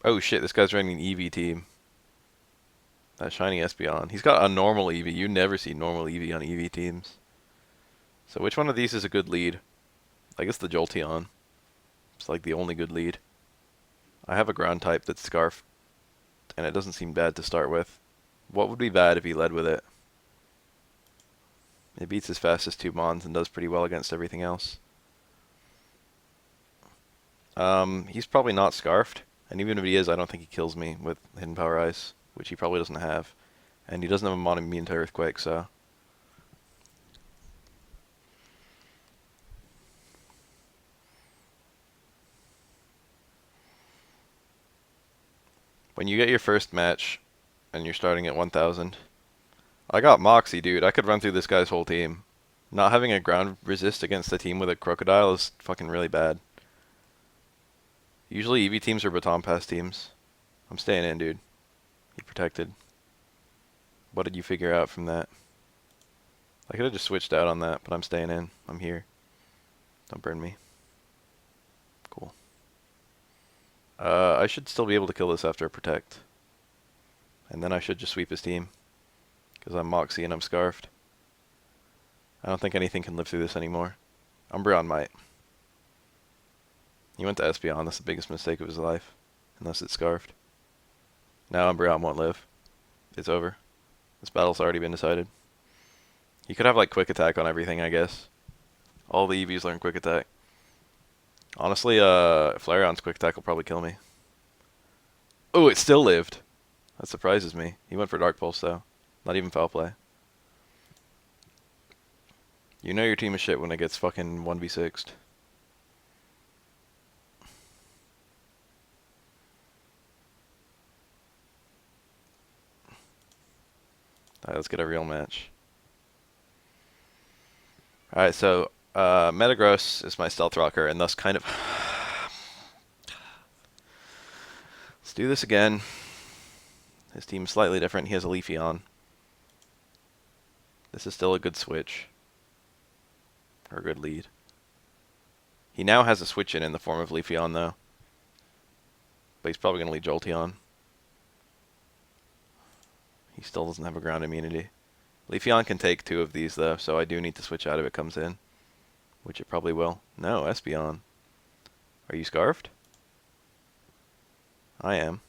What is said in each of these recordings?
Oh shit, this guy's running an Eevee team. That shiny Espeon. He's got a normal Eevee. You never see normal Eevee on Eevee teams. So which one of these is a good lead? I guess the Jolteon. It's like the only good lead. I have a ground type that's Scarf, and it doesn't seem bad to start with. What would be bad if he led with it? It beats his fastest two Mons and does pretty well against everything else. He's probably not Scarfed, and even if he is, I don't think he kills me with Hidden Power Ice, which he probably doesn't have. And he doesn't have a Mon immune to Earthquake, so... When you get your first match, and you're starting at 1000, I got Moxie, dude. I could run through this guy's whole team. Not having a ground resist against a team with a Crocodile is fucking really bad. Usually Eevee teams are Baton Pass teams. I'm staying in, dude. You protected. What did you figure out from that? I could have just switched out on that, but I'm staying in. I'm here. Don't burn me. Cool. I should still be able to kill this after a protect. And then I should just sweep his team. Because I'm Moxie and I'm Scarfed. I don't think anything can live through this anymore. Umbreon might. He went to Espeon. That's the biggest mistake of his life. Unless it's Scarfed. Now Umbreon won't live. It's over. This battle's already been decided. He could have like Quick Attack on everything, I guess. All the EVs learn Quick Attack. Honestly, Flareon's Quick Attack will probably kill me. Oh, it still lived. That surprises me. He went for Dark Pulse, though. Not even Foul Play. You know your team is shit when it gets fucking 1v6'd. Alright, let's get a real match. Alright, so, Metagross is my Stealth Rocker, and thus kind of... Let's do this again. His team's slightly different. He has a Leafeon. This is still a good switch. Or a good lead. He now has a switch in the form of Leafeon, though. But he's probably going to lead Jolteon. He still doesn't have a ground immunity. Leafeon can take two of these, though, so I do need to switch out if it comes in. Which it probably will. No, Espeon. Are you Scarfed? I am.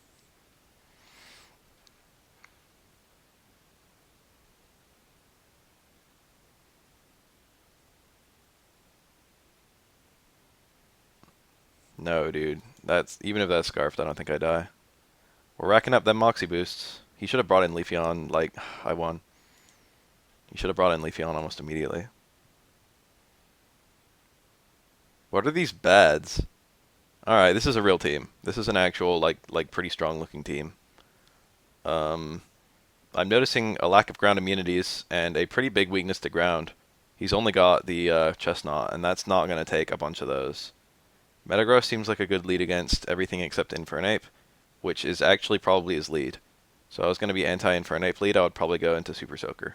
No, dude. That's even if that's Scarfed, I don't think I die. We're racking up them Moxie boosts. He should have brought in Leafeon, like, I won. He should have brought in Leafeon almost immediately. What are these bads? Alright, this is a real team. This is an actual, like pretty strong looking team. I'm noticing a lack of ground immunities and a pretty big weakness to ground. He's only got the Chestnut, and that's not going to take a bunch of those. Metagross seems like a good lead against everything except Infernape, which is actually probably his lead. So I was going to be anti-Infernape lead, I would probably go into Super Soaker.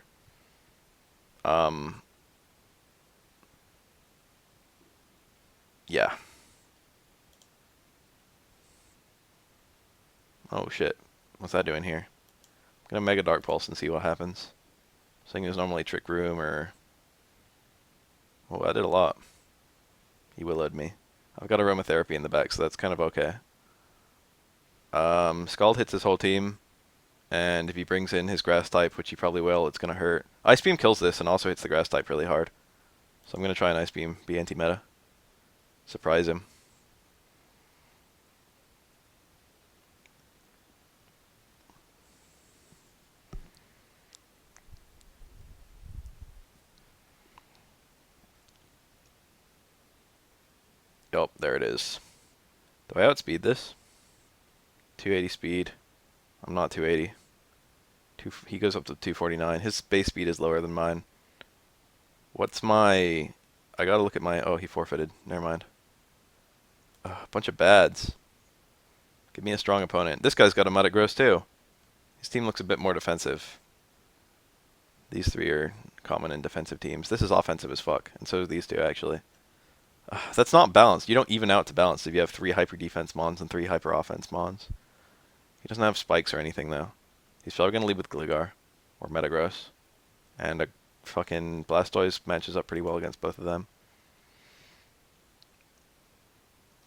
Yeah. Oh shit. What's that doing here? I'm going to Mega Dark Pulse and see what happens. This thing is normally Trick Room or... Oh, I did a lot. He willowed me. I've got Aromatherapy in the back, so that's kind of okay. Scald hits his whole team, and if he brings in his Grass type, which he probably will, it's going to hurt. Ice Beam kills this and also hits the Grass type really hard. So I'm going to try an Ice Beam, be anti-meta. Surprise him. Yup, there it is. Do I outspeed this? 280 speed. I'm not 280. He goes up to 249. His base speed is lower than mine. What's my... I gotta look at my... Oh, he forfeited. Never mind. A bunch of bads. Give me a strong opponent. This guy's got a Metagross too. His team looks a bit more defensive. These three are common in defensive teams. This is offensive as fuck, and so do these two actually. That's not balanced. You don't even out to balance if you have 3 hyper defense mons and 3 hyper offense mons. doesn't have spikes or anything, though. He's probably going to lead with Gligar or Metagross. And a fucking Blastoise matches up pretty well against both of them.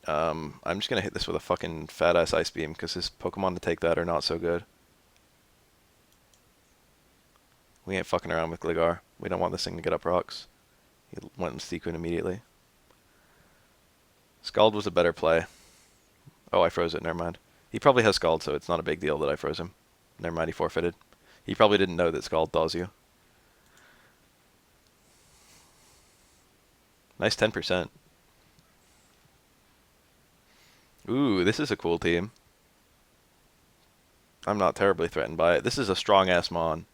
I'm just going to hit this with a fucking fat-ass Ice Beam because his Pokemon to take that are not so good. We ain't fucking around with Gligar. We don't want this thing to get up rocks. He went in Suicune immediately. Scald was a better play. Oh, I froze it. Never mind. He probably has Scald, so it's not a big deal that I froze him. Never mind, he forfeited. He probably didn't know that Scald thaws you. Nice 10%. Ooh, this is a cool team. I'm not terribly threatened by it. This is a strong-ass Mon.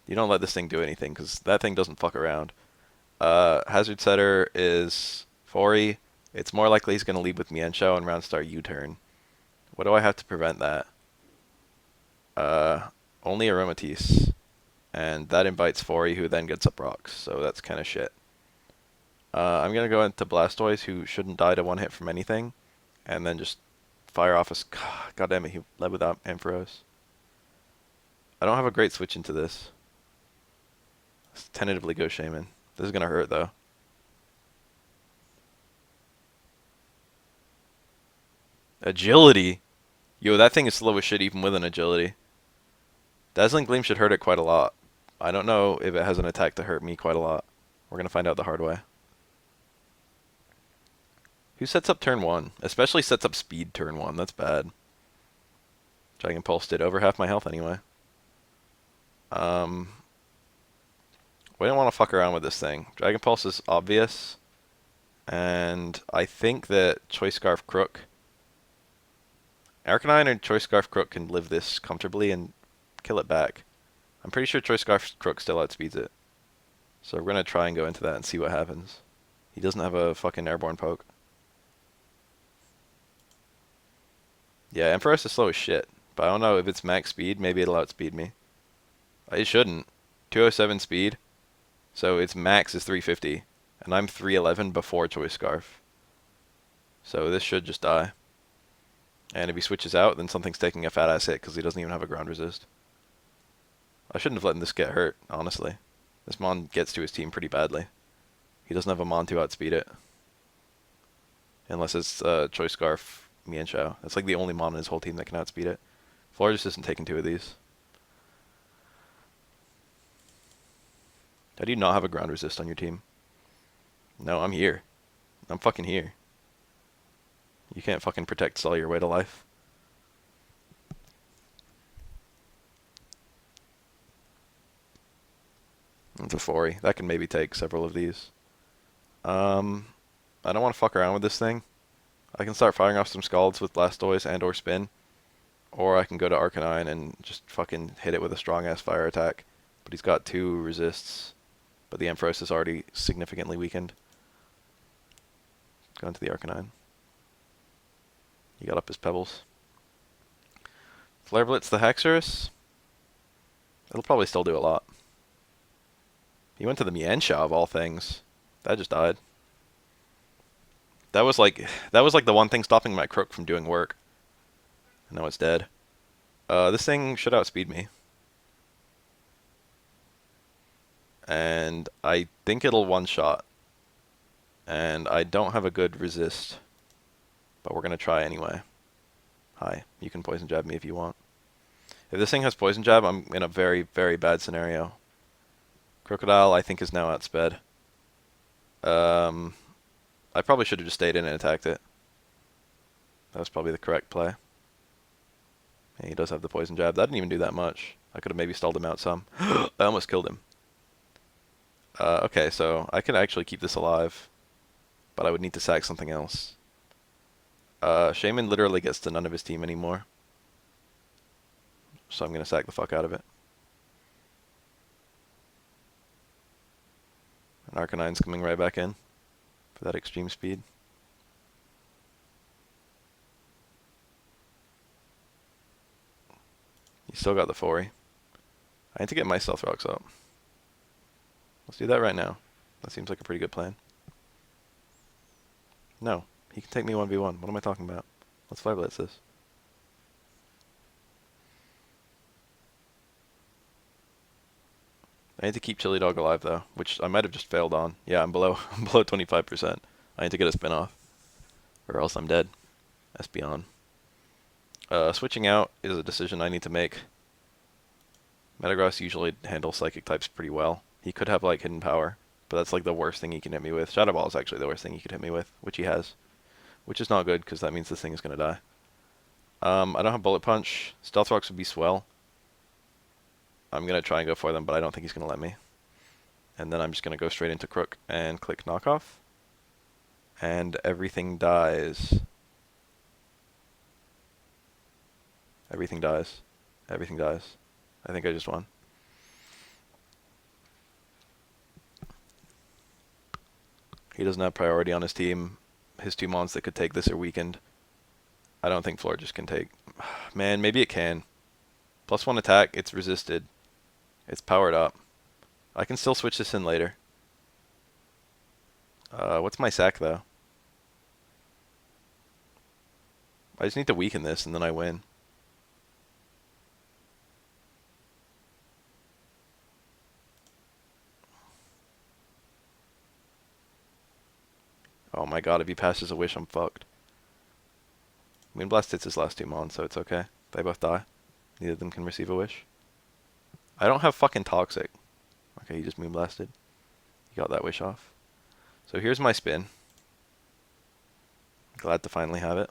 You don't let this thing do anything, because that thing doesn't fuck around. Hazard Setter is 4E. It's more likely he's going to lead with Mienshao and Round Star U-turn. What do I have to prevent that? Only Aromatisse. And that invites 4E, who then gets up rocks, so that's kind of shit. I'm going to go into Blastoise, who shouldn't die to one hit from anything, and then just fire off his... God damn it, he led without Ampharos. I don't have a great switch into this. Let's tentatively go Shaman. This is going to hurt, though. Agility? Yo, that thing is slow as shit even with an agility. Dazzling Gleam should hurt it quite a lot. I don't know if it has an attack to hurt me quite a lot. We're going to find out the hard way. Who sets up turn 1? Especially sets up speed turn 1. That's bad. Dragon Pulse did over half my health anyway. We don't want to fuck around with this thing. Dragon Pulse is obvious. And I think that Choice Scarf Crook... Arcanine or Choice Scarf Crook can live this comfortably and kill it back. I'm pretty sure Choice Scarf Crook still outspeeds it. So we're going to try and go into that and see what happens. He doesn't have a fucking airborne poke. Yeah, Ampharos is slow as shit. But I don't know if it's max speed. Maybe it'll outspeed me. It shouldn't. 207 speed. So its max is 350. And I'm 311 before Choice Scarf. So this should just die. And if he switches out, then something's taking a fat-ass hit because he doesn't even have a ground resist. I shouldn't have let this get hurt, honestly. This Mon gets to his team pretty badly. He doesn't have a Mon to outspeed it. Unless it's Choice Scarf Mienshao. That's like the only Mon in his whole team that can outspeed it. Florges isn't taking 2 of these. How do you not have a ground resist on your team? No, I'm here. I'm fucking here. You can't fucking protect Cell your way to life. It's a 4-y. That can maybe take several of these. I don't want to fuck around with this thing. I can start firing off some Scalds with Blastoise and or Spin. Or I can go to Arcanine and just fucking hit it with a strong-ass fire attack. But he's got 2 resists. But the Ampharos is already significantly weakened. Go into the Arcanine. He got up his Pebbles. Flare Blitz the Haxorus. It'll probably still do a lot. He went to the Mienshao of all things. That just died. That was like the one thing stopping my Crook from doing work. And now it's dead. This thing should outspeed me. And I think it'll one-shot. And I don't have a good resist. But we're going to try anyway. Hi, you can Poison Jab me if you want. If this thing has Poison Jab, I'm in a very, very bad scenario. Crocodile, I think, is now outsped. I probably should have just stayed in and attacked it. That was probably the correct play. And he does have the Poison Jab. That didn't even do that much. I could have maybe stalled him out some. I almost killed him. Okay, so I can actually keep this alive. But I would need to sack something else. Shaman literally gets to none of his team anymore. So I'm going to sack the fuck out of it. And Arcanine's coming right back in for that extreme speed. He's still got the 4-y. I need to get my Stealth Rocks up. Let's do that right now. That seems like a pretty good plan. No. He can take me 1v1. What am I talking about? Let's Fire Blitz this. I need to keep Chili Dog alive though, which I might have just failed on. Yeah, I'm below I'm below 25%. I need to get a spin off, or else I'm dead. SB on. Switching out is a decision I need to make. Metagross usually handles psychic types pretty well. He could have like hidden power, but that's like the worst thing he can hit me with. Shadow Ball is actually the worst thing he could hit me with, which he has, which is not good because that means this thing is gonna die. I don't have Bullet Punch. Stealth Rocks would be swell. I'm gonna try and go for them, but I don't think he's gonna let me. And then I'm just gonna go straight into Crook and click knockoff. And everything dies. Everything dies. Everything dies. I think I just won. He doesn't have priority on his team. His two mons that could take this are weakened. I don't think Florges can take. Man, maybe it can. +1 attack, it's resisted. It's powered up. I can still switch this in later. What's my sack though? I just need to weaken this and then I win. Oh my god, if he passes a wish, I'm fucked. Moonblast hits his last two mons, so it's okay. They both die. Neither of them can receive a wish. I don't have fucking Toxic. Okay, he just Moonblasted. He got that wish off. So here's my spin. Glad to finally have it.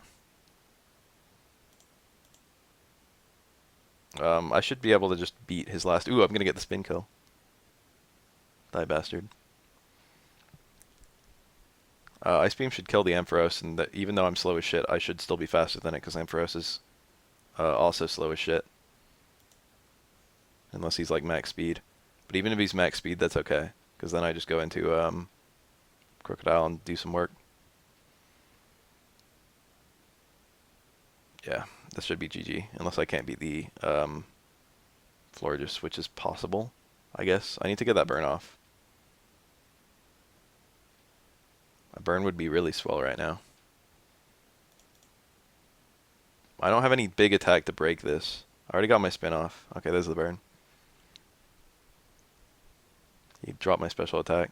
I should be able to just beat his last... Ooh, I'm gonna get the spin kill. Die bastard. Ice Beam should kill the Ampharos, and even though I'm slow as shit, I should still be faster than it, because Ampharos is also slow as shit. Unless he's like max speed. But even if he's max speed, that's okay, because then I just go into Crocodile and do some work. Yeah, this should be GG, unless I can't beat the Florges, which is possible, I guess. I need to get that burn off. A burn would be really swell right now. I don't have any big attack to break this. I already got my spin off. Okay, there's the burn. He dropped my special attack.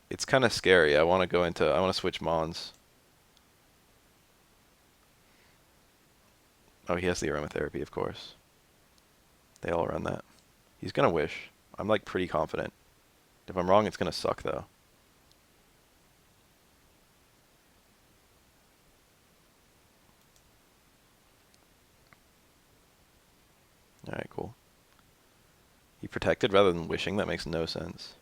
It's kind of scary. I want to switch mons. Oh, he has the aromatherapy, of course. They all run that. He's gonna wish. I'm like pretty confident. If I'm wrong, it's gonna suck though. Alright, cool. He protected rather than wishing? That makes no sense.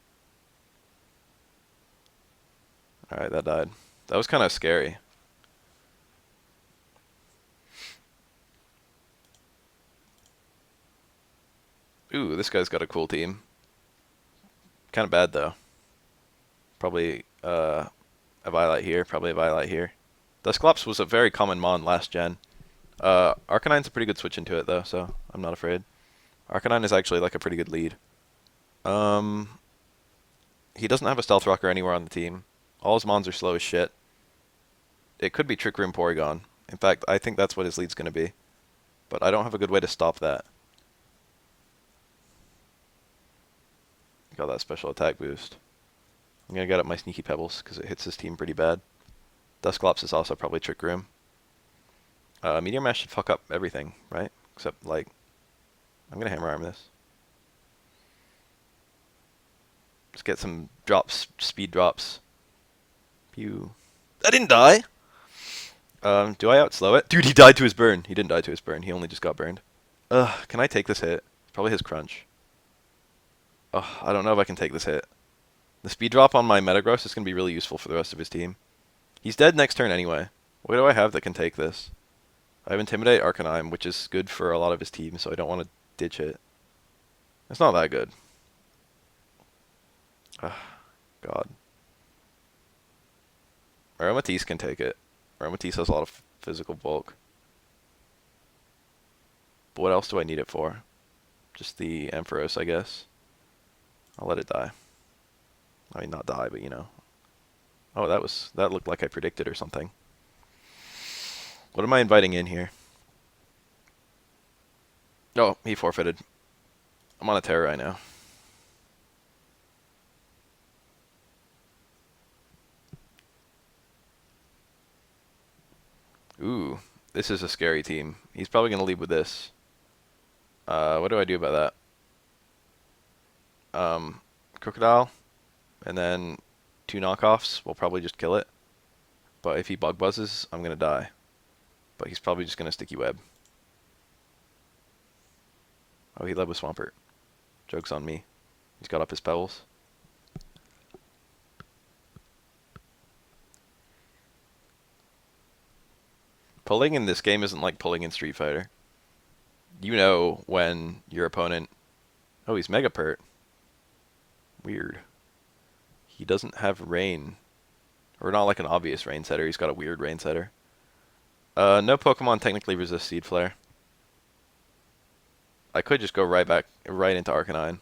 Alright, that died. That was kind of scary. Ooh, this guy's got a cool team. Kind of bad, though. Probably a Violet here, probably a Violet here. Dusclops was a very common mon last gen. Arcanine's a pretty good switch into it, though, so I'm not afraid. Arcanine is actually like a pretty good lead. He doesn't have a Stealth Rocker anywhere on the team. All his mons are slow as shit. It could be Trick Room Porygon. In fact, I think that's what his lead's going to be. But I don't have a good way to stop that. Got that special attack boost. I'm going to get up my Sneaky Pebbles because it hits his team pretty bad. Dusclops is also probably Trick Room. Meteor Mash should fuck up everything, right? Except, like, I'm going to Hammer Arm this. Just get some drops, speed drops. Pew. I didn't die! Do I outslow it? Dude, he died to his burn. He didn't die to his burn. He only just got burned. Can I take this hit? Probably his crunch. I don't know if I can take this hit. The speed drop on my Metagross is going to be really useful for the rest of his team. He's dead next turn anyway. What do I have that can take this? I have Intimidate, Arcanine, which is good for a lot of his team, so I don't want to ditch it. It's not that good. God. Aromatisse can take it. Aromatisse has a lot of physical bulk. But what else do I need it for? Just the Ampharos, I guess. I'll let it die. I mean, not die, but you know. Oh, that looked like I predicted or something. What am I inviting in here? Oh, he forfeited. I'm on a tear right now. Ooh, this is a scary team. He's probably going to lead with this. What do I do about that? Crocodile, and then 2 knockoffs will probably just kill it. But if he bug buzzes, I'm going to die. But he's probably just going to sticky web. Oh, he led with Swampert. Joke's on me. He's got up his pebbles. Pulling in this game isn't like pulling in Street Fighter. You know when your opponent... Oh, he's Mega Pert. Weird. He doesn't have rain. Or not like an obvious rain setter. He's got a weird rain setter. No Pokemon technically resist Seed Flare. I could just go right into Arcanine.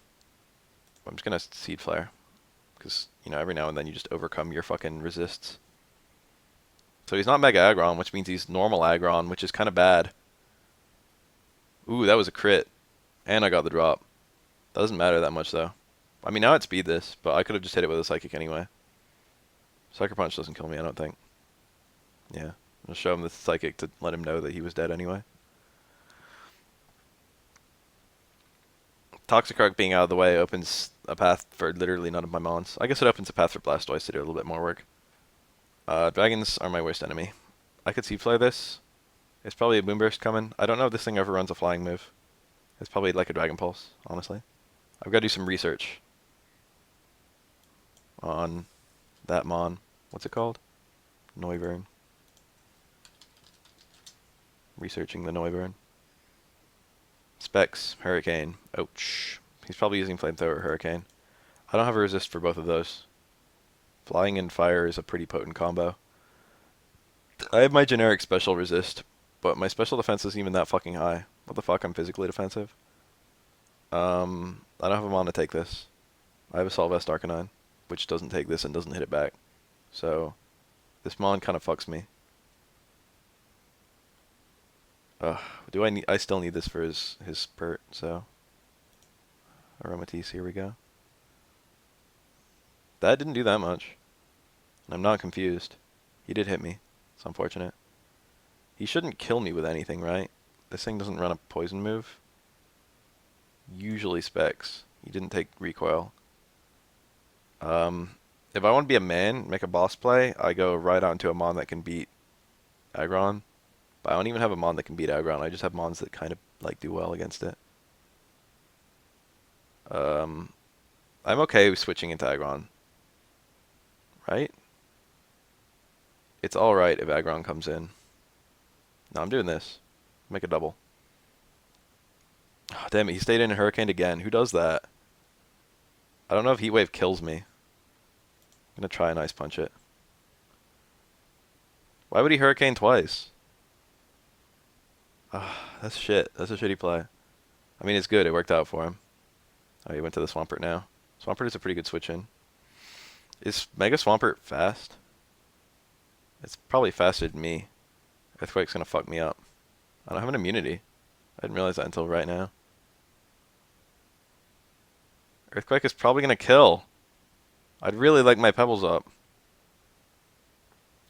I'm just gonna Seed Flare. Because, you know, every now and then you just overcome your fucking resists. So he's not Mega Aggron, which means he's normal Aggron, which is kind of bad. Ooh, that was a crit. And I got the drop. Doesn't matter that much, though. I mean, now I'd speed this, but I could have just hit it with a Psychic anyway. Sucker Punch doesn't kill me, I don't think. Yeah. I'll show him the Psychic to let him know that he was dead anyway. Toxicroak being out of the way opens a path for literally none of my mons. I guess it opens a path for Blastoise to do a little bit more work. Dragons are my worst enemy. I could Seed Flare this. It's probably a Boomburst coming. I don't know if this thing ever runs a flying move. It's probably like a Dragon Pulse, honestly. I've got to do some research on that mon. What's it called? Noivern. Researching the Noivern. Specs, Hurricane. Ouch. He's probably using Flamethrower or Hurricane. I don't have a resist for both of those. Flying and Fire is a pretty potent combo. I have my generic special resist, but my special defense isn't even that fucking high. What the fuck, I'm physically defensive? I don't have a mon to take this. I have Assault Vest Arcanine, which doesn't take this and doesn't hit it back. So, this mon kind of fucks me. Do I need? I still need this for his Pert, so. Aromatisse, here we go. That didn't do that much. I'm not confused. He did hit me. It's unfortunate. He shouldn't kill me with anything, right? This thing doesn't run a poison move. Usually Specs. He didn't take recoil. If I want to be a man, make a boss play, I go right onto a mon that can beat Aggron. But I don't even have a mon that can beat Aggron. I just have mons that kind of like do well against it. I'm okay with switching into Aggron. Right? It's alright if Aggron comes in. No, I'm doing this. Make a double. Oh, damn it, he stayed in and Hurricaned again. Who does that? I don't know if Heat Wave kills me. I'm gonna try and Ice Punch it. Why would he Hurricane twice? That's shit. That's a shitty play. I mean, it's good. It worked out for him. Oh, he went to the Swampert now. Swampert is a pretty good switch in. Is Mega Swampert fast? It's probably faster than me. Earthquake's gonna fuck me up. I don't have an immunity. I didn't realize that until right now. Earthquake is probably gonna kill. I'd really like my Pebbles up.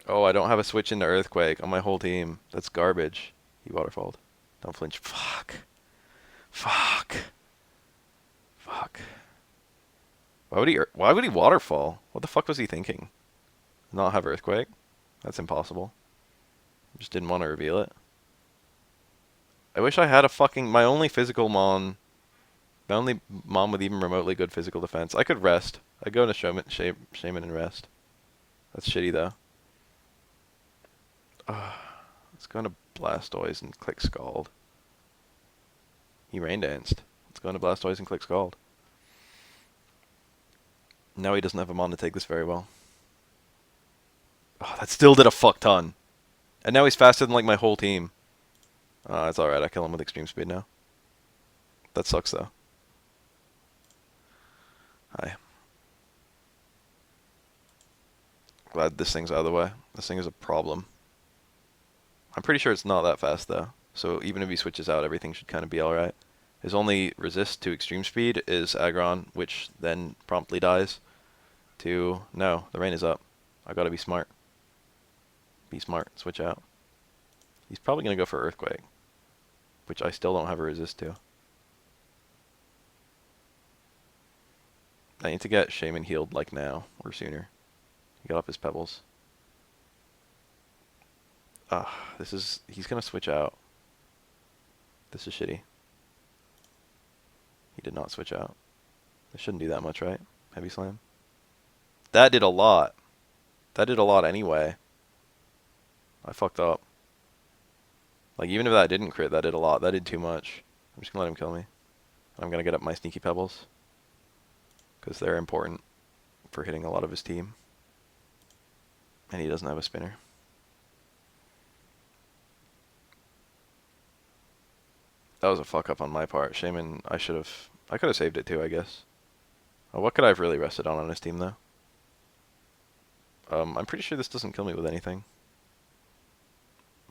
Oh, I don't have a switch into Earthquake on my whole team. That's garbage. He waterfalled. Don't flinch. Fuck. Fuck. Fuck. Why would he waterfall? What the fuck was he thinking? Not have Earthquake? That's impossible. Just didn't want to reveal it. I wish I had a fucking... My only physical mon... My only mon with even remotely good physical defense. I could rest. I'd go into Shaman and rest. That's shitty, though. Let's go into Blastoise and click Scald. He Rain Danced. Let's go into Blastoise and click Scald. Now he doesn't have a mon to take this very well. Oh, that still did a fuck ton. And now he's faster than like my whole team. It's alright, I kill him with extreme speed now. That sucks though. Hi. Glad this thing's out of the way. This thing is a problem. I'm pretty sure it's not that fast though. So even if he switches out, everything should kind of be alright. His only resist to extreme speed is Aggron, which then promptly dies to... No, the rain is up. I gotta be smart. Be smart. Switch out. He's probably going to go for Earthquake, which I still don't have a resist to. I need to get Shaman healed like now or sooner. He got up his Pebbles. He's going to switch out. This is shitty. He did not switch out. This shouldn't do that much, right? Heavy Slam. That did a lot. That did a lot anyway. I fucked up. Like, even if that didn't crit, that did a lot. That did too much. I'm just going to let him kill me. I'm going to get up my Sneaky Pebbles. Because they're important for hitting a lot of his team. And he doesn't have a spinner. That was a fuck up on my part. Shaman, I could have saved it too, I guess. What could I have really rested on his team, though? I'm pretty sure this doesn't kill me with anything.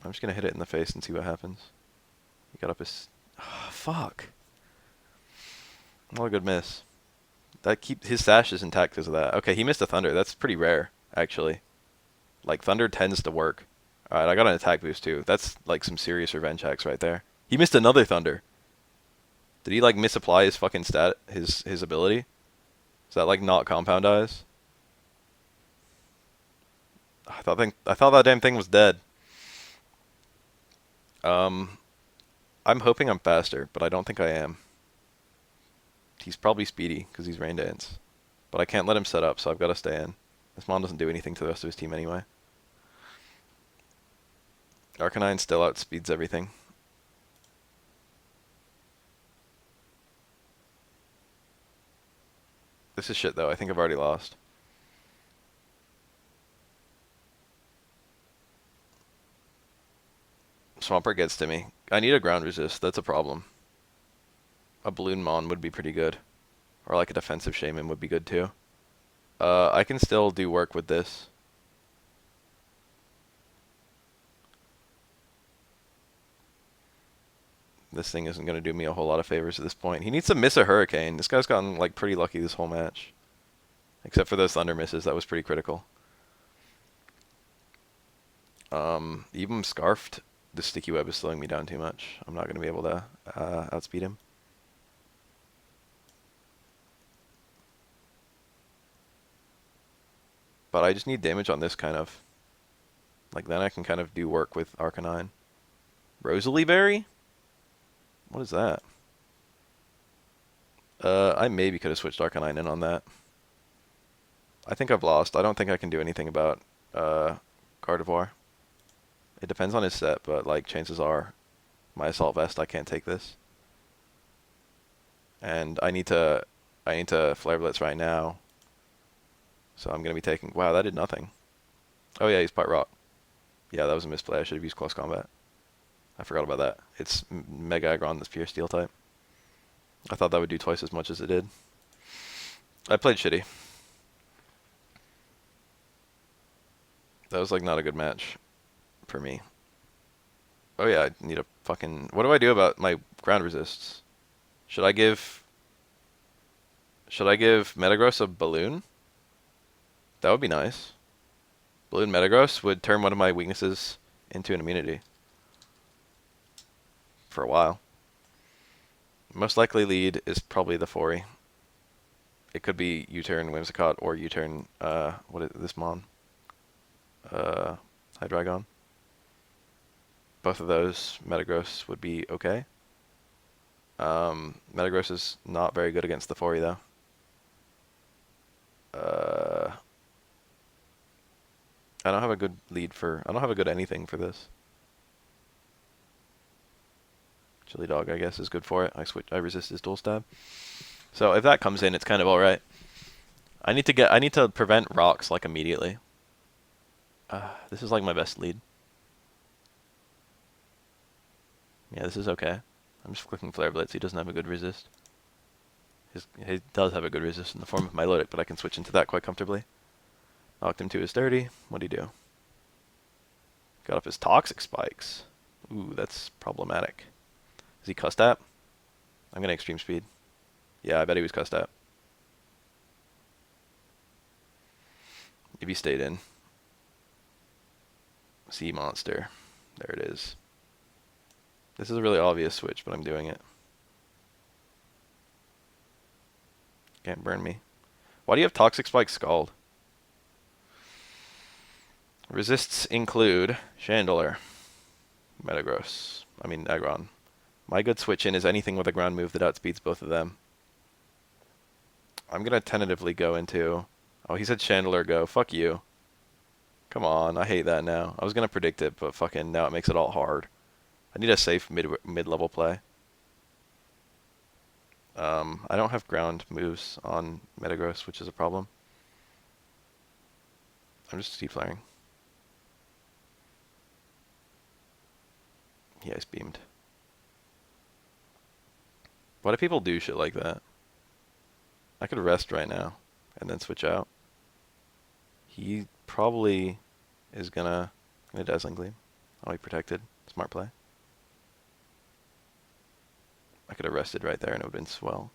I'm just going to hit it in the face and see what happens. He got up his... Oh, fuck. What a good miss. His sash is intact because of that. Okay, he missed a Thunder. That's pretty rare, actually. Like, Thunder tends to work. Alright, I got an attack boost, too. That's, like, some serious revenge hacks right there. He missed another Thunder. Did he, like, misapply his fucking his ability? Is that, like, not Compound Eyes? I thought that damn thing was dead. I'm hoping I'm faster, but I don't think I am. He's probably speedy, because he's Rain Dance. But I can't let him set up, so I've got to stay in. This Mon doesn't do anything to the rest of his team anyway. Arcanine still outspeeds everything. This is shit, though. I think I've already lost. Swampert gets to me. I need a ground resist. That's a problem. A Balloon Mon would be pretty good. Or like a defensive Shaman would be good too. I can still do work with this. This thing isn't going to do me a whole lot of favors at this point. He needs to miss a Hurricane. This guy's gotten like pretty lucky this whole match. Except for those Thunder misses. That was pretty critical. Even Scarfed, the Sticky Web is slowing me down too much. I'm not going to be able to outspeed him. But I just need damage on this kind of. Like then I can kind of do work with Arcanine. Rosalie Berry? What is that? I maybe could have switched Arcanine in on that. I think I've lost. I don't think I can do anything about Gardevoir. It depends on his set, but like chances are my Assault Vest, I can't take this. And I need to Flare Blitz right now. So I'm going to be taking... Wow, that did nothing. Oh yeah, he's part rock. Yeah, that was a misplay. I should have used Close Combat. I forgot about that. It's Mega Aggron that's pure Steel type. I thought that would do twice as much as it did. I played shitty. That was like not a good match for me. Oh yeah, I need a fucking... What do I do about my ground resists? Should I give Metagross a Balloon? That would be nice. Balloon Metagross would turn one of my weaknesses into an immunity. For a while. Most likely lead is probably the Fori. It could be U-turn Whimsicott or U-turn, what is this Mon? Hydreigon. Both of those Metagross would be okay. Metagross is not very good against the Fori though. I don't have a good lead for... I don't have a good anything for this. Chili Dog, I guess, is good for it. I resist his Dual Stab. So if that comes in, it's kind of alright. I need to prevent rocks, like, immediately. This is, like, my best lead. Yeah, this is okay. I'm just clicking Flare Blitz. He doesn't have a good resist. He does have a good resist in the form of Milotic, but I can switch into that quite comfortably. Knocked him to his 30. What'd he do? Got up his Toxic Spikes. Ooh, that's problematic. Is he cussed at? I'm gonna Extreme Speed. Yeah, I bet he was cussed at. If he stayed in. Sea Monster. There it is. This is a really obvious switch, but I'm doing it. Can't burn me. Why do you have Toxic Spike Scald? Resists include Chandelure, Metagross. I mean, Aggron. My good switch in is anything with a ground move that outspeeds both of them. I'm going to tentatively go into... Oh, he said Chandelure go. Fuck you. Come on, I hate that now. I was going to predict it, but fucking now it makes it all hard. I need a safe mid-level play. I don't have ground moves on Metagross, which is a problem. I'm just T-flaring. He ice beamed. Why do people do shit like that? I could rest right now and then switch out. He probably is gonna Dazzling Gleam. I'll be protected. Smart play. I could have rested right there and it would have been swell.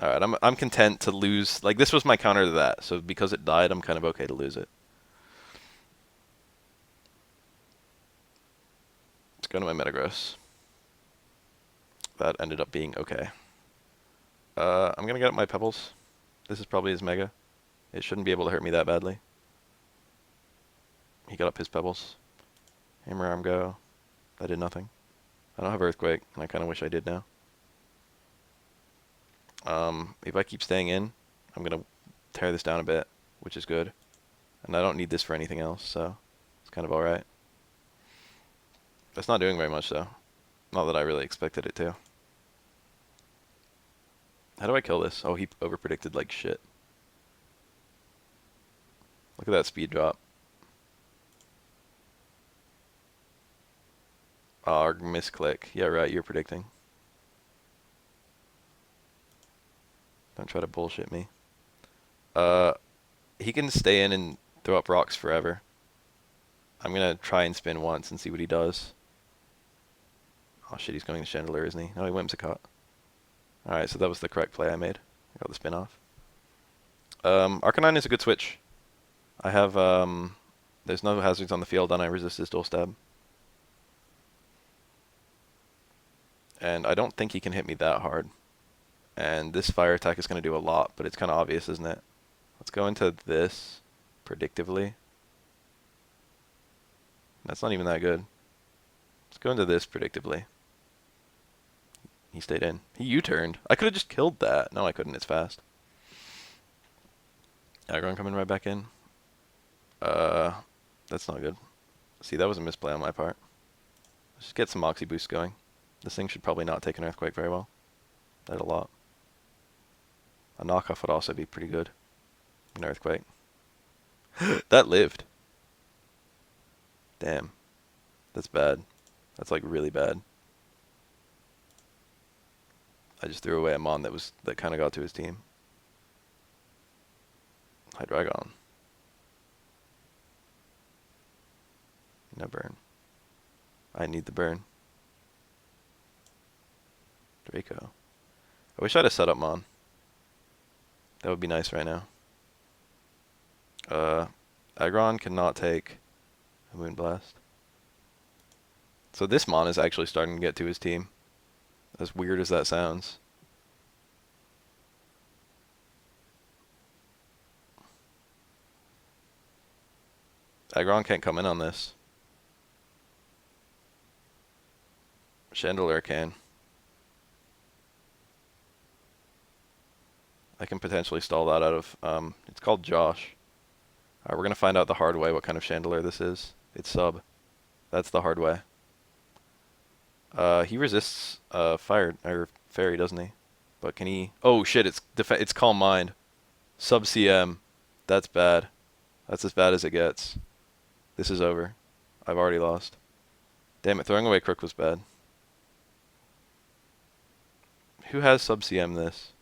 Alright, I'm content to lose. Like, this was my counter to that, so because it died, I'm kind of okay to lose it. Let's go to my Metagross. That ended up being okay. I'm gonna get up my Pebbles. This is probably his Mega. It shouldn't be able to hurt me that badly. He got up his Pebbles. Hammer Arm go. That did nothing. I don't have Earthquake, and I kind of wish I did now. If I keep staying in, I'm going to tear this down a bit, which is good. And I don't need this for anything else, so it's kind of alright. That's not doing very much, though. Not that I really expected it to. How do I kill this? Oh, he overpredicted like shit. Look at that speed drop. Oh, misclick. Yeah, right, you're predicting. Don't try to bullshit me. He can stay in and throw up rocks forever. I'm gonna try and spin once and see what he does. Oh shit, he's going to Chandelure, isn't he? No, he Whimsicott. Alright, so that was the correct play I made. I got the spin off. Arcanine is a good switch. I have, there's no hazards on the field and I resist his dual stab. And I don't think he can hit me that hard. And this fire attack is going to do a lot, but it's kind of obvious, isn't it? Let's go into this predictively. That's not even that good. Let's go into this predictively. He stayed in. He U-turned. I could have just killed that. No, I couldn't. It's fast. Aggron coming right back in. That's not good. See, that was a misplay on my part. Let's just get some Moxie boost going. This thing should probably not take an Earthquake very well. That a lot. A knockoff would also be pretty good. An Earthquake. That lived. Damn. That's bad. That's like really bad. I just threw away a Mon that kind of got to his team. Hydreigon. No burn. I need the burn. Draco. I wish I had a setup Mon. That would be nice right now. Aggron cannot take a Moonblast. So this Mon is actually starting to get to his team. As weird as that sounds. Aggron can't come in on this. Chandelure can. I can potentially stall that out of, it's called Josh. Alright, we're going to find out the hard way what kind of Chandelure this is. It's sub. That's the hard way. He resists, fire, or fairy, doesn't he? But can he, oh shit, it's Calm Mind. Sub CM. That's bad. That's as bad as it gets. This is over. I've already lost. Damn it, throwing away Crook was bad. Who has sub CM this?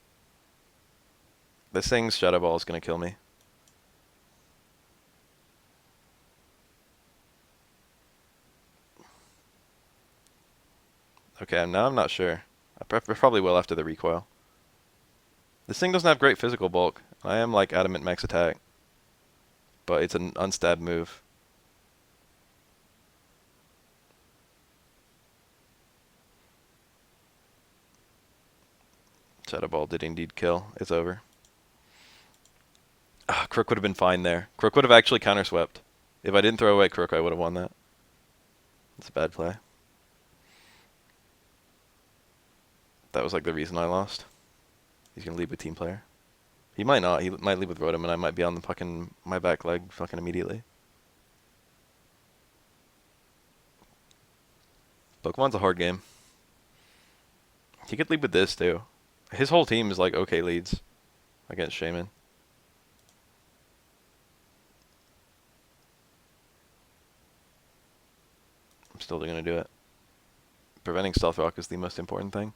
This thing's Shadow Ball is going to kill me. Okay, now I'm not sure. I probably will after the recoil. This thing doesn't have great physical bulk. I am like Adamant Max Attack. But it's an unstab move. Shadow Ball did indeed kill. It's over. Crook would have been fine there. Crook would have actually counterswept. If I didn't throw away Crook, I would have won that. It's a bad play. That was like the reason I lost. He's gonna lead with team player. He might not. He might lead with Rotom, and I might be on the fucking my back leg fucking immediately. Pokemon's a hard game. He could lead with this too. His whole team is like okay leads against Shaman. I'm still gonna do it. Preventing Stealth Rock is the most important thing.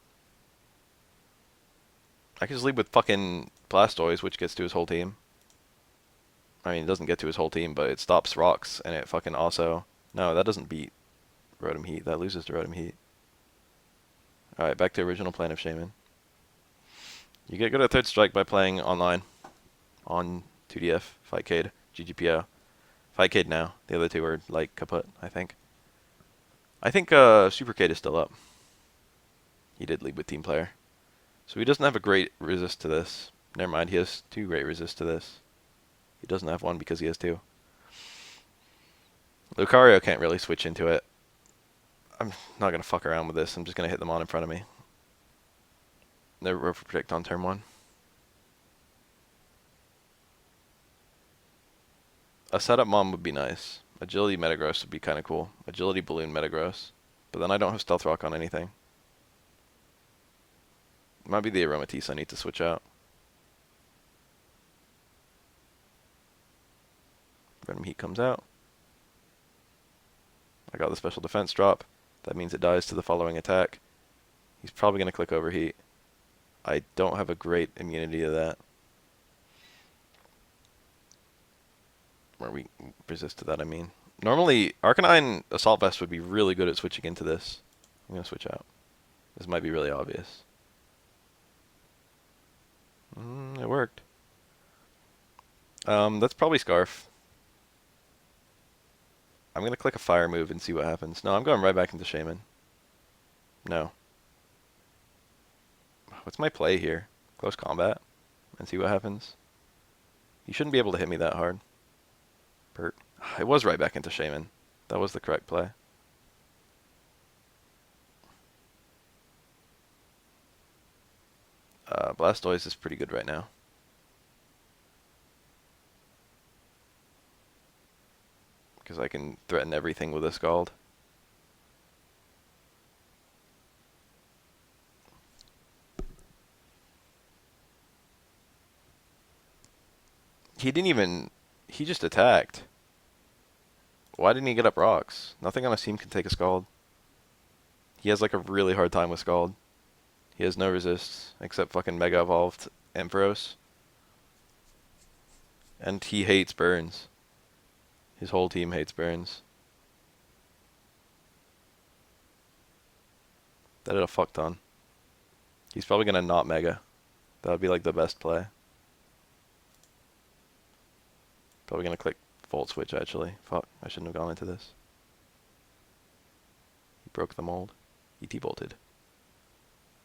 I can just lead with fucking Blastoise, which gets to his whole team. I mean, it doesn't get to his whole team, but it stops rocks, and it fucking also... No, that doesn't beat Rotom Heat. That loses to Rotom Heat. Alright, back to original plan of Shaman. You get good at third strike by playing online. On 2DF, Fightcade, GGPO. Fightcade now. The other two are, like, kaput, I think. I think Supercade is still up. He did lead with team player. So he doesn't have a great resist to this. Never mind, he has 2 great resists to this. He doesn't have 1 because he has 2. Lucario can't really switch into it. I'm not going to fuck around with this. I'm just going to hit them on in front of me. They're protect on turn 1. A setup Mom would be nice. Agility Metagross would be kind of cool. Agility Balloon Metagross. But then I don't have Stealth Rock on anything. Might be the Aromatisse I need to switch out. Venom Heat comes out. I got the special defense drop. That means it dies to the following attack. He's probably going to click Overheat. I don't have a great immunity to that. Or we resist to that, I mean. Normally, Arcanine Assault Vest would be really good at switching into this. I'm going to switch out. This might be really obvious. It worked. That's probably Scarf. I'm going to click a fire move and see what happens. No, I'm going right back into Shaman. No. What's my play here? Close combat? And see what happens? You shouldn't be able to hit me that hard. Bert. It was right back into Shaman. That was the correct play. Blastoise is pretty good right now. Because I can threaten everything with a Scald. He didn't even... He just attacked. Why didn't he get up rocks? Nothing on his team can take a Scald. He has like a really hard time with Scald. He has no resists, except fucking Mega Evolved Ampharos. And he hates burns. His whole team hates burns. That did a fuck ton. He's probably gonna not Mega. That would be like the best play. Probably gonna click Volt Switch actually. Fuck, I shouldn't have gone into this. He broke the mold. He T-bolted.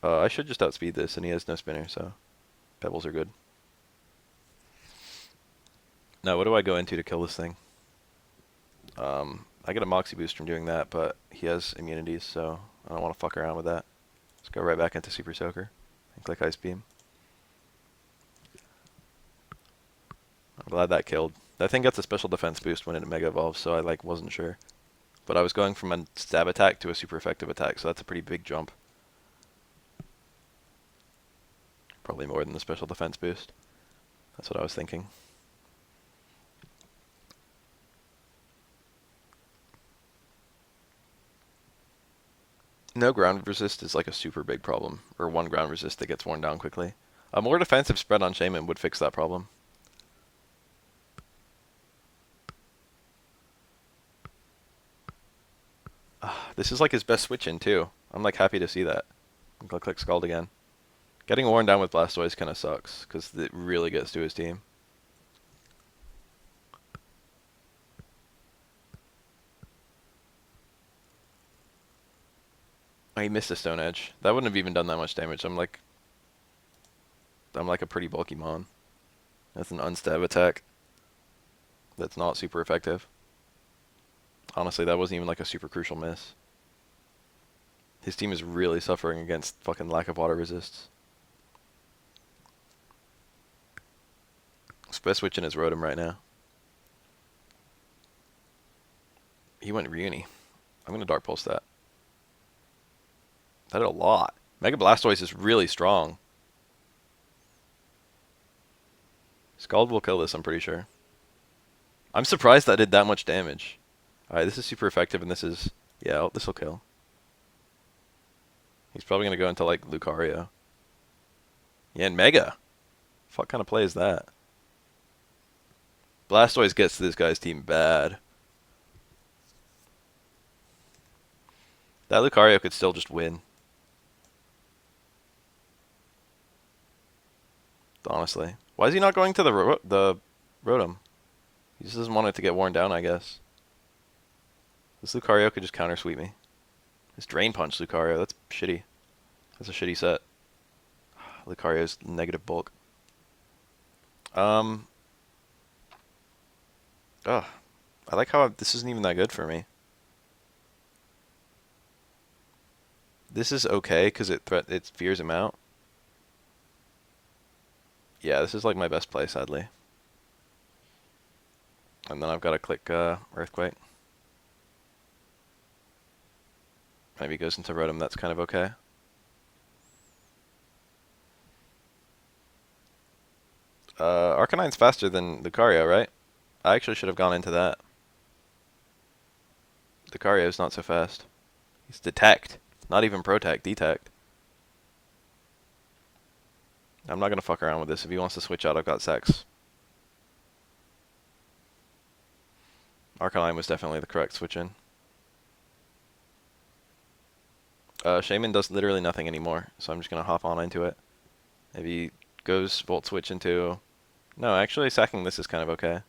I should just outspeed this, and he has no spinner, so Pebbles are good. Now, what do I go into to kill this thing? I get a Moxie boost from doing that, but he has immunities, so I don't want to fuck around with that. Let's go right back into Super Soaker and click Ice Beam. I'm glad that killed. That thing gets a special defense boost when it Mega Evolves, so I wasn't sure. But I was going from a stab attack to a super effective attack, so that's a pretty big jump. Probably more than the special defense boost. That's what I was thinking. No ground resist is like a super big problem, or 1 ground resist that gets worn down quickly. A more defensive spread on Shaman would fix that problem. This is like his best switch in too. I'm like happy to see that. I'm gonna click Scald again. Getting worn down with Blastoise kind of sucks, because it really gets to his team. Oh, he missed a Stone Edge. That wouldn't have even done that much damage. I'm like... I'm like a pretty bulky mon. That's an unstab attack. That's not super effective. Honestly, that wasn't even like a super crucial miss. His team is really suffering against fucking lack of water resists. So best switch in is Rotom right now. He went Reuni. I'm gonna Dark Pulse that. That did a lot. Mega Blastoise is really strong. Scald will kill this, I'm pretty sure. I'm surprised that did that much damage. Alright, this is super effective, and this is... Yeah, this will kill. He's probably going to go into, like, Lucario. Yeah, and Mega. What kind of play is that? Blastoise gets to this guy's team bad. That Lucario could still just win. Honestly. Why is he not going to the Rotom? He just doesn't want it to get worn down, I guess. This Lucario could just counter sweep me. This Drain Punch Lucario, that's shitty. That's a shitty set. Lucario's negative bulk. Oh, I like how this isn't even that good for me. This is okay because it fears him out. Yeah, this is like my best play, sadly. And then I've got to click Earthquake. Maybe he goes into Rotom, that's kind of okay. Arcanine's faster than Lucario, right? I actually should have gone into that. Lucario's not so fast. He's Detect. Not even Protect, Detect. I'm not going to fuck around with this. If he wants to switch out, I've got Sex. Arcanine was definitely the correct switch in. Shaman does literally nothing anymore, so I'm just going to hop on into it. If he goes Volt Switch into... No, actually sacking this is kind of okay.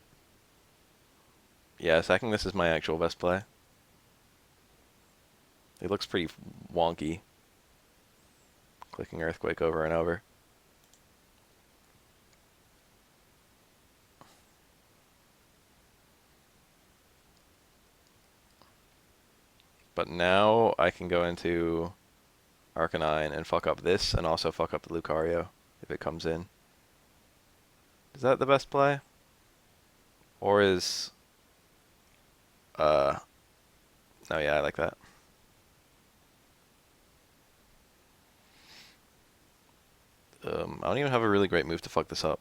Yeah, sacking this is my actual best play. It looks pretty wonky. Clicking Earthquake over and over. But now I can go into Arcanine and fuck up this and also fuck up the Lucario if it comes in. Is that the best play? Or is... No, yeah, I like that. I don't even have a really great move to fuck this up.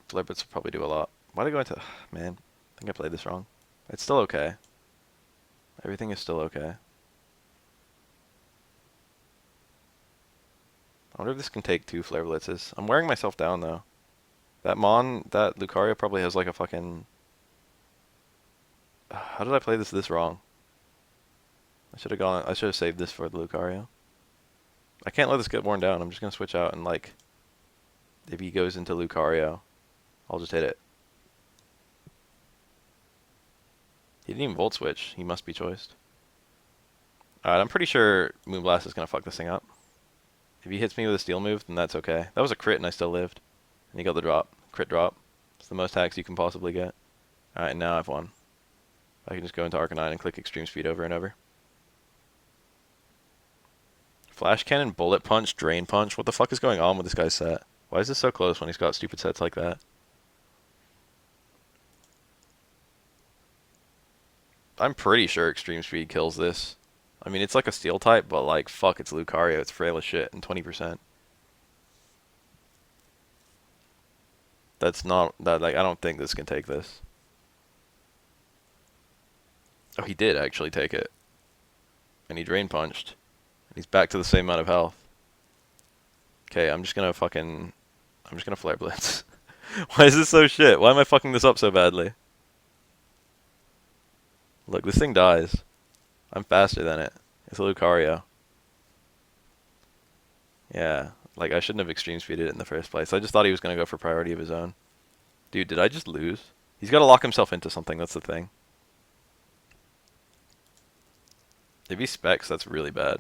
Flare Blitz will probably do a lot. Why'd I go into... Man, I think I played this wrong. It's still okay. Everything is still okay. I wonder if this can take 2 Flare Blitzes. I'm wearing myself down, though. That Lucario probably has like a fucking... How did I play this wrong? I should have saved this for the Lucario. I can't let this get worn down. I'm just going to switch out and, like, if he goes into Lucario, I'll just hit it. He didn't even Volt Switch. He must be choiced. Alright, I'm pretty sure Moonblast is going to fuck this thing up. If he hits me with a Steel move, then that's okay. That was a crit and I still lived. And he got the drop. Crit drop. It's the most hacks you can possibly get. Alright, now I've won. I can just go into Arcanine and click Extreme Speed over and over. Flash Cannon, Bullet Punch, Drain Punch. What the fuck is going on with this guy's set? Why is this so close when he's got stupid sets like that? I'm pretty sure Extreme Speed kills this. I mean, it's like a Steel type, but like, fuck, it's Lucario. It's frail as shit and 20%. That's not, that like, I don't think this can take this. Oh, he did actually take it. And he Drain Punched. And he's back to the same amount of health. Okay, I'm just gonna Flare Blitz. Why is this so shit? Why am I fucking this up so badly? Look, this thing dies. I'm faster than it. It's a Lucario. Yeah, like I shouldn't have Extreme Speeded it in the first place. I just thought he was gonna go for priority of his own. Dude, did I just lose? He's gotta lock himself into something, that's the thing. If he specs, that's really bad.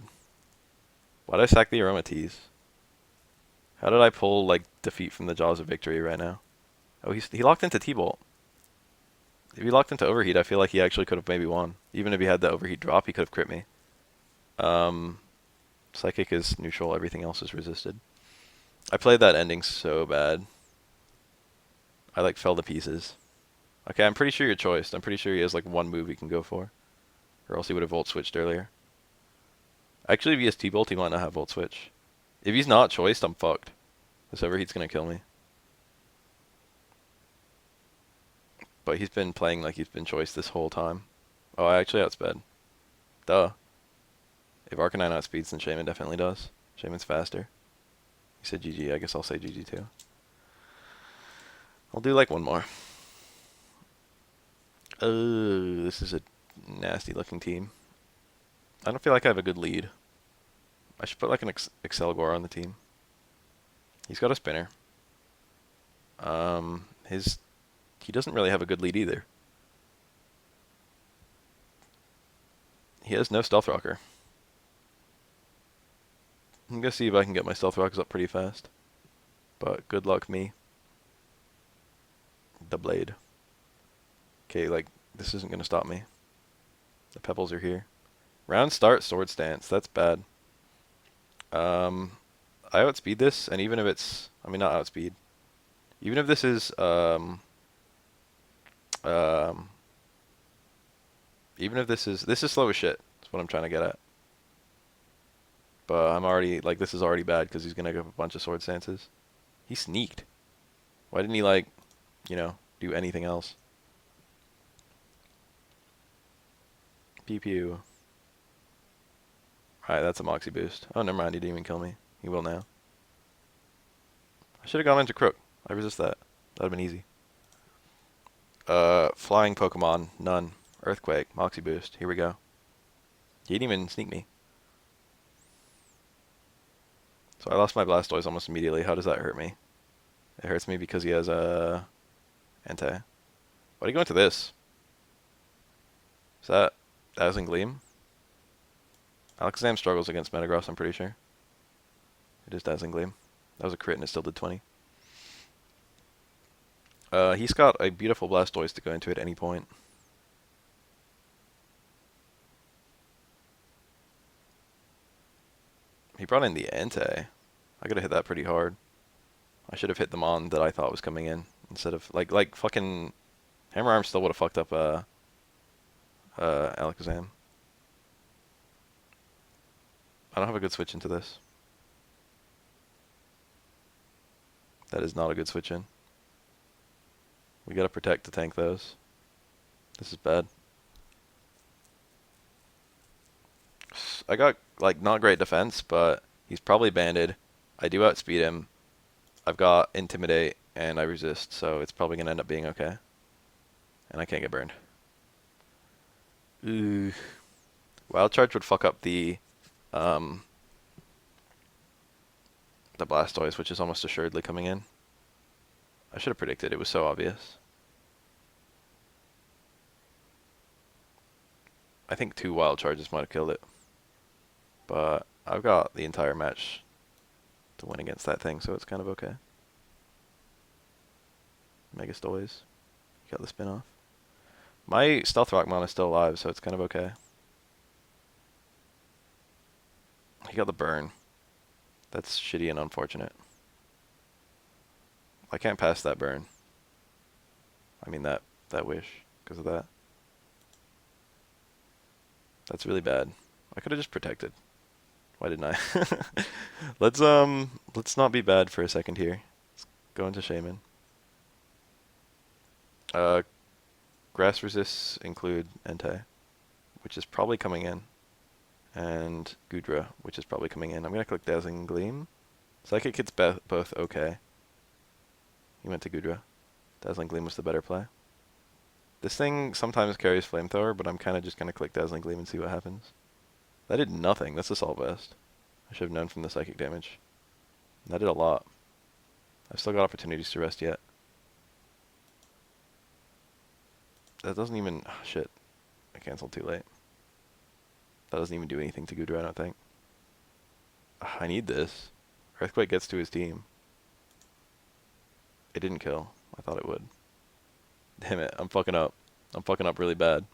Why'd I sack the Aromatisse? How did I pull like defeat from the jaws of victory right now? Oh, he locked into T-Bolt. If he locked into overheat, I feel like he actually could have maybe won. Even if he had the overheat drop, he could have crit me. Um, Psychic is neutral, everything else is resisted. I played that ending so bad. I like fell to pieces. Okay, I'm pretty sure you're choiced. I'm pretty sure he has like one move he can go for. Or else he would have volt switched earlier. Actually, if he has T-Bolt, he might not have volt switch. If he's not choiced, I'm fucked. This overheat's gonna kill me. But he's been playing like he's been choiced this whole time. Oh, I actually outsped. Duh. If Arcanine outspeeds, then Shaman definitely does. Shaman's faster. He said GG, I guess I'll say GG too. I'll do like one more. Oh, this is a nasty looking team. I don't feel like I have a good lead. I should put like an Excelgor on the team. He's got a spinner. He doesn't really have a good lead either. He has no Stealth Rocker. I'm gonna see if I can get my Stealth Rockers up pretty fast. But good luck me. The blade. Okay, like, this isn't gonna stop me. The pebbles are here. Round start, sword stance. That's bad. I outspeed this, and even if it's... I mean, not outspeed. Even if this is, even if this is... This is slow as shit. That's what I'm trying to get at. But I'm already... Like, this is already bad, because he's gonna give a bunch of sword stances. He sneaked. Why didn't he, like, you know, do anything else? Pew pew. Alright, that's a Moxie boost. Oh, never mind, he didn't even kill me. He will now. I should have gone into Crook. I resist that. That would have been easy. Flying Pokemon, none. Earthquake, Moxie boost. Here we go. He didn't even sneak me. So I lost my Blastoise almost immediately. How does that hurt me? It hurts me because he has a Entei. Why do you go into this? Is that Dazzling Gleam? Alakazam struggles against Metagross, I'm pretty sure. It is Dazzling Gleam. That was a crit and it still did 20. He's got a beautiful Blastoise to go into at any point. He brought in the Entei. I could have hit that pretty hard. I should have hit the Mon that I thought was coming in instead of like fucking Hammer Arm still would have fucked up Alakazam. I don't have a good switch into this. That is not a good switch in. We gotta protect to tank those. This is bad. I got like not great defense, but he's probably banded. I do outspeed him. I've got Intimidate and I resist, so it's probably gonna end up being okay. And I can't get burned. Ooh. Wild Charge would fuck up the Blastoise, which is almost assuredly coming in. I should have predicted. It was so obvious. I think 2 Wild Charges might have killed it. But I've got the entire match to win against that thing, so it's kind of okay. Megastoise. Got the spin off. My Stealth Rock Mon is still alive, so it's kind of okay. He got the burn. That's shitty and unfortunate. I can't pass that burn. I mean that wish because of that. That's really bad. I could have just protected. Why didn't I? Let's not be bad for a second here. Let's go into Shaman. Grass resists include Entei, which is probably coming in, and Gudra, which is probably coming in. I'm gonna click Dazzling Gleam. Psychic hits both okay. He went to Gudra. Dazzling Gleam was the better play. This thing sometimes carries Flamethrower, but I'm kind of just gonna click Dazzling Gleam and see what happens. That did nothing. That's Assault Vest. I should have known from the psychic damage. That did a lot. I've still got opportunities to rest yet. That doesn't even... Oh, shit. I canceled too late. That doesn't even do anything to Gudra, I don't think. I need this. Earthquake gets to his team. It didn't kill. I thought it would. Damn it, I'm fucking up. I'm fucking up really bad.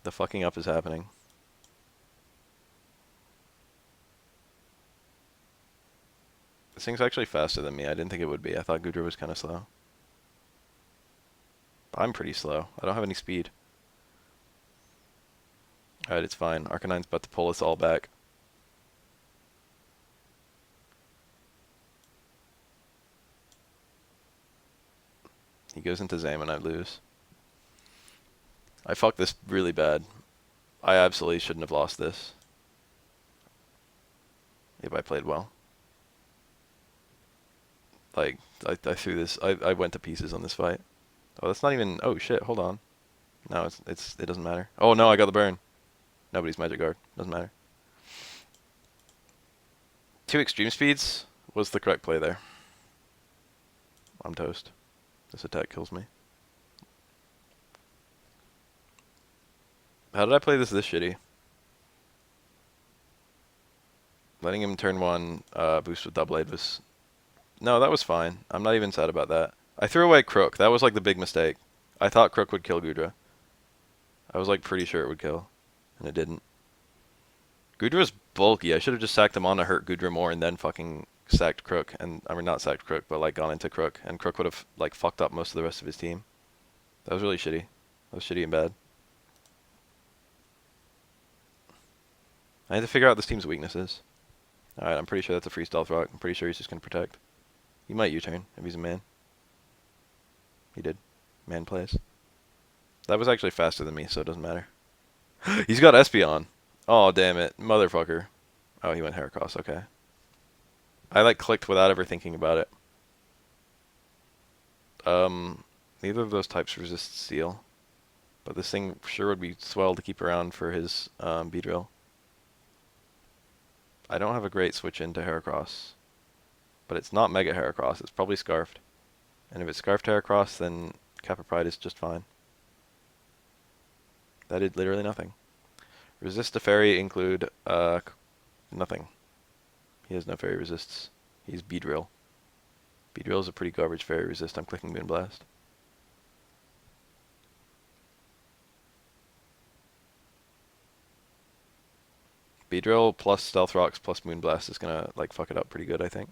The fucking up is happening. This thing's actually faster than me. I didn't think it would be. I thought Goodra was kind of slow. I'm pretty slow. I don't have any speed. Alright, it's fine. Arcanine's about to pull us all back. He goes into Zam and I lose. I fucked this really bad. I absolutely shouldn't have lost this. If I played well. Like, I threw this. I went to pieces on this fight. Oh, that's not even. Oh shit! Hold on. No, it doesn't matter. Oh no, I got the burn. Nobody's magic guard. Doesn't matter. 2 extreme speeds was the correct play there. I'm toast. This attack kills me. How did I play this shitty? Letting him turn 1 boost with double aid was... No, that was fine. I'm not even sad about that. I threw away Crook. That was like the big mistake. I thought Crook would kill Goodra. I was like pretty sure it would kill. And it didn't. Goodra's bulky. I should have just sacked him on to hurt Goodra more and then fucking sacked Crook. And I mean, not sacked Crook, but like gone into Crook. And Crook would have like fucked up most of the rest of his team. That was really shitty. That was shitty and bad. I had to figure out this team's weaknesses. Alright, I'm pretty sure that's a free stealth rock. I'm pretty sure he's just going to protect. He might U-turn if he's a man. He did. Man plays. That was actually faster than me, so it doesn't matter. He's got Espeon. Oh, damn it. Motherfucker. Oh, he went Heracross. Okay. I like clicked without ever thinking about it. Neither of those types resist Steel. But this thing sure would be swell to keep around for his Beedrill. I don't have a great switch into Heracross. But it's not Mega Heracross. It's probably Scarfed. And if it's Scarfed Heracross, then Kappa Pride is just fine. That did literally nothing. Resist to Fairy include nothing. He has no Fairy resists. He's Beedrill. Beedrill is a pretty garbage Fairy resist. I'm clicking Moonblast. Beedrill plus Stealth Rocks plus Moonblast is gonna like fuck it up pretty good, I think.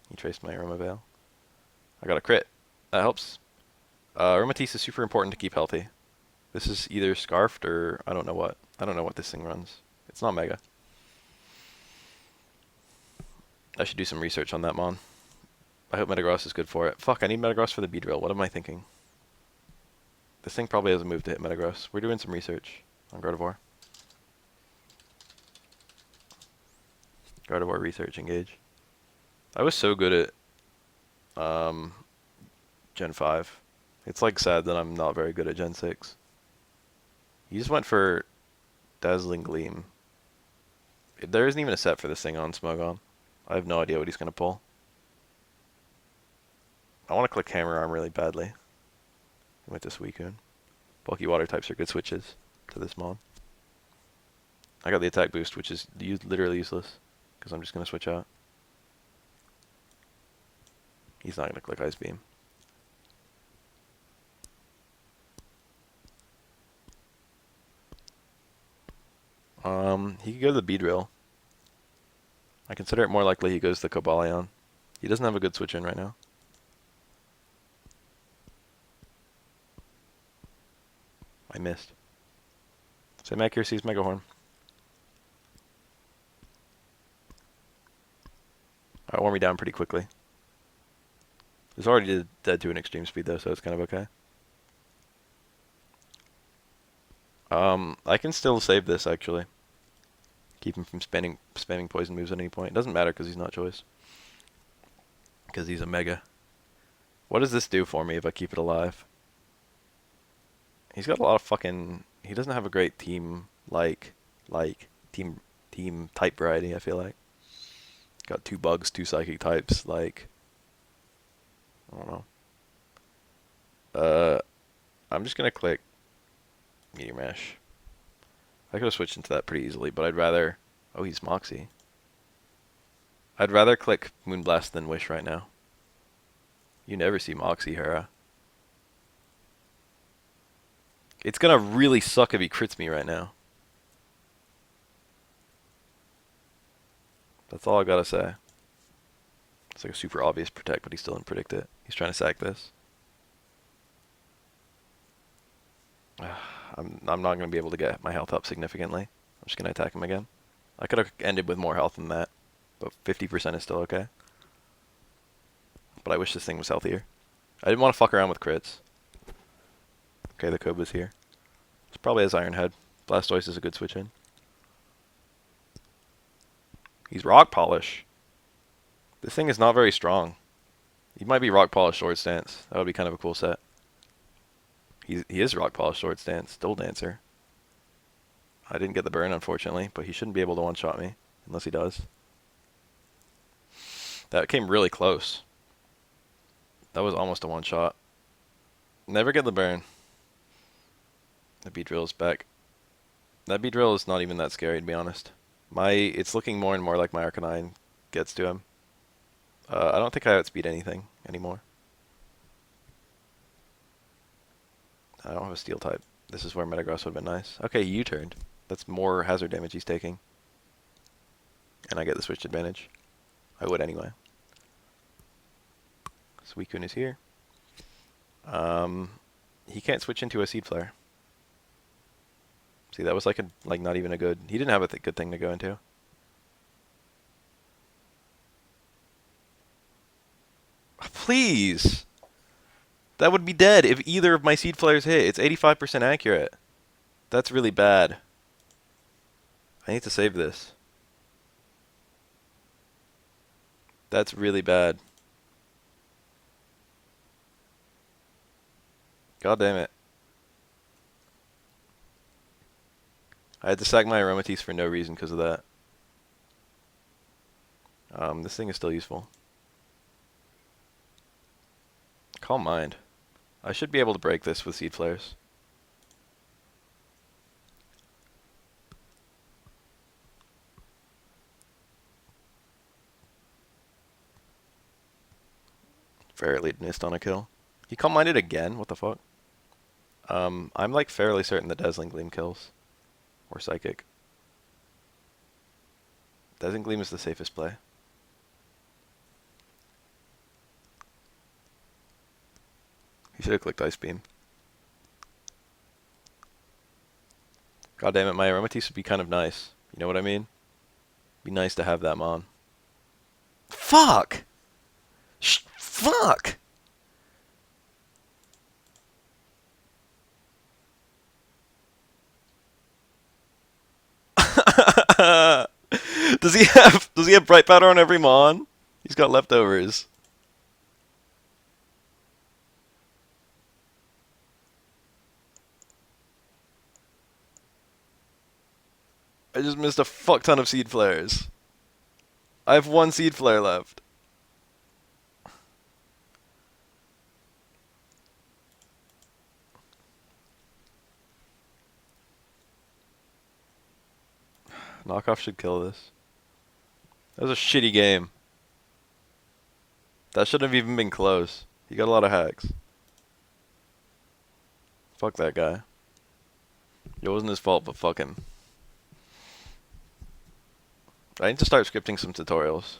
He traced my Aroma Veil. I got a crit. That helps. Aromatisse is super important to keep healthy. This is either Scarfed or I don't know what. I don't know what this thing runs. It's not Mega. I should do some research on that Mon. I hope Metagross is good for it. Fuck, I need Metagross for the Beedrill. What am I thinking? This thing probably has a move to hit Metagross. We're doing some research on Gardevoir. Gardevoir research, engage. I was so good at Gen 5. It's like sad that I'm not very good at Gen 6. He just went for Dazzling Gleam. There isn't even a set for this thing on Smogon. I have no idea what he's going to pull. I want to click Hammer Arm really badly. He went to Suicune. Bulky water types are good switches to this mod. I got the attack boost, which is literally useless. Because I'm just going to switch out. He's not going to click Ice Beam. He could go to the Beedrill. I consider it more likely he goes to the Cobalion. He doesn't have a good switch in right now. I missed. Same accuracy as Megahorn. That wore me down pretty quickly. It's already dead to an extreme speed though, so it's kind of okay. I can still save this actually. Keep him from spamming poison moves at any point. It doesn't matter because he's not choice. Because he's a Mega. What does this do for me if I keep it alive? He's got a lot of fucking... He doesn't have a great team, team type variety, I feel like. Got 2 bugs, 2 psychic types, like... I don't know. I'm just gonna click Meteor Mash. I could have switched into that pretty easily, but I'd rather... Oh, he's Moxie. I'd rather click Moonblast than Wish right now. You never see Moxie, Hera. It's gonna really suck if he crits me right now. That's all I gotta say. It's like a super obvious protect, but he still didn't predict it. He's trying to sack this. I'm not gonna be able to get my health up significantly. I'm just gonna attack him again. I could have ended with more health than that, but 50% is still okay. But I wish this thing was healthier. I didn't want to fuck around with crits. Okay, the Koba's here. It's probably his Iron Head. Blastoise is a good switch in. He's Rock Polish. This thing is not very strong. He might be Rock Polish Sword Stance. That would be kind of a cool set. He is Rock Polish Sword Stance. Still Dancer. I didn't get the burn, unfortunately, but he shouldn't be able to one-shot me. Unless he does. That came really close. That was almost a one-shot. Never get the burn. The Beedrill is back. That Beedrill is not even that scary, to be honest. It's looking more and more like my Arcanine gets to him. I don't think I outspeed anything anymore. I don't have a Steel type. This is where Metagross would have been nice. Okay, he U-turned. That's more hazard damage he's taking. And I get the switch advantage. I would anyway. Suicune is here. He can't switch into a Seed Flare. See, that was like not even a good. He didn't have a good thing to go into. Please, that would be dead if either of my Seed Flares hit. It's 85% accurate. That's really bad. I need to save this. That's really bad. God damn it. I had to sack my Aromatisse for no reason because of that. This thing is still useful. Calm Mind. I should be able to break this with Seed Flares. Fairly missed on a kill. He Calm Minded again? What the fuck? I'm like fairly certain that Dazzling Gleam kills. Or Psychic. Dazzling Gleam is the safest play. He should have clicked Ice Beam. God damn it, my Aromatisse would be kind of nice. You know what I mean? Be nice to have that Mon. Fuck! Fuck! Does he have Bright Powder on every Mon? He's got leftovers. I just missed a fuck ton of Seed Flares. I have one Seed Flare left. Knockoff should kill this. That was a shitty game. That shouldn't have even been close. He got a lot of hacks. Fuck that guy. It wasn't his fault, but fuck him. I need to start scripting some tutorials.